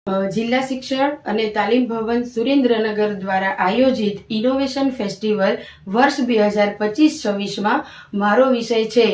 જિલ્લા શિક્ષણ અને તાલીમ ભવન સુરેન્દ્રનગર દ્વારા આયોજિત ઇનોવેશન ફેસ્ટિવલ વર્ષ 2025-26માં મારો વિષય છે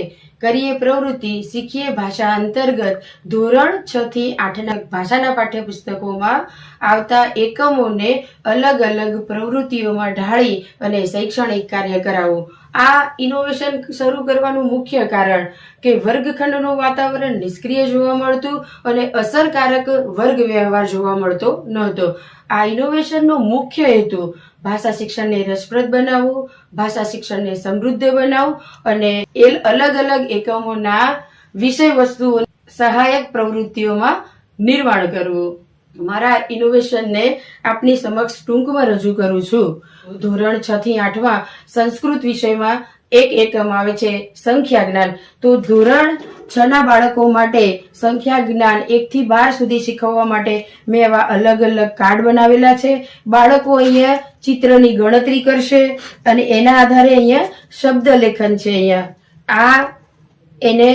કરીએ પ્રવૃત્તિ શીખીએ ભાષા અંતર્ગત ધોરણ 6 થી 8ના ભાષાના પાઠ્યપુસ્તકોમાં આવતા એકમોને અલગ અલગ પ્રવૃત્તિઓમાં ઢાળી અને શૈક્ષણિક કાર્ય કરાવવું। આ ઇનોવેશન શરૂ કરવાનું મુખ્ય કારણ કે વર્ગખંડનું વાતાવરણ નિષ્ક્રિય જોવા મળતું અને અસરકારક વર્ગ વ્યવહાર જોવા મળતો નહોતો। આ ઇનોવેશનનો મુખ્ય હેતુ ભાષા શિક્ષણને રસપ્રદ બનાવવું, ભાષા શિક્ષણને સમૃદ્ધ બનાવવું અને અલગ અલગ એકમોના વિષય વસ્તુઓ સહાયક પ્રવૃત્તિઓમાં નિર્માણ કરવું। મારા ઇનોવેશનને આપની સમક્ષ ટૂંકમાં રજૂ કરું છું। ધોરણ 6 થી 8માં સંસ્કૃત વિષયમાં એક એકમ આવે છે સંખ્યા જ્ઞાન। તો ધોરણ 6ના બાળકો માટે સંખ્યા જ્ઞાન 1 થી 12 સુધી શીખવવા માટે મેં એવા અલગ અલગ કાર્ડ બનાવેલા છે। બાળકો અહીંયા ચિત્રની ગણતરી કરશે અને એના આધારે અહીંયા શબ્દ લેખન છે। અહીંયા આ એને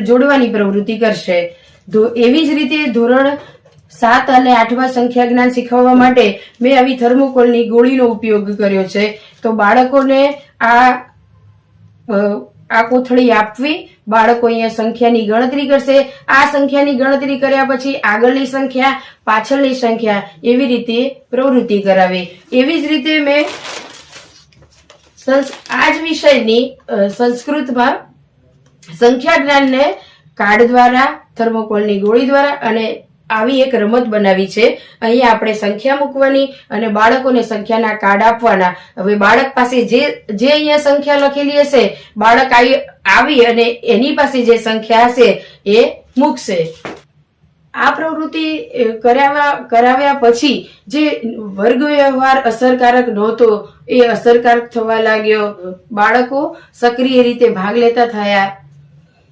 જોડવાની પ્રવૃત્તિ કરશે। એવી જ રીતે ધોરણ 7 અને 8માં સંખ્યા જ્ઞાન શીખવવા માટે મેં આવી થર્મોકોલની ગોળીનો ઉપયોગ કર્યો છે। તો બાળકોને આ કોથળી આપવી, બાળકો અહીંયા સંખ્યાની ગણતરી કરશે। આ સંખ્યાની ગણતરી કર્યા પછી આગળની સંખ્યા, પાછળની સંખ્યા એવી રીતે પ્રવૃત્તિ કરાવી। એવી જ રીતે મેં આ જ વિષયની સંસ્કૃતમાં સંખ્યા જ્ઞાનને કાર્ડ દ્વારા, થર્મોકોલની ગોળી દ્વારા અને આવી એક રમત બનાવી છે। અહીંયા આપણે સંખ્યા મૂકવાની અને બાળકોને સંખ્યાના કાર્ડ આપવાના। હવે બાળક પાસે જે અહીંયા સંખ્યા લખેલી હશે, બાળક આવી અને એની પાસે જે સંખ્યા હશે એ મૂકશે। આ પ્રવૃત્તિ કરાવ્યા પછી જે વર્ગ વ્યવહાર અસરકારક નહોતો એ અસરકારક થવા લાગ્યો। બાળકો સક્રિય રીતે ભાગ લેતા થયા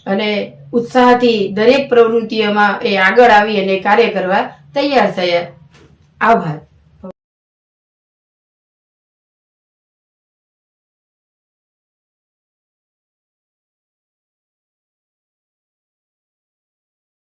અને ઉત્સાહથી દરેક પ્રવૃત્તિઓમાં એ આગળ આવી અને કાર્ય કરવા તૈયાર થયા। આભાર।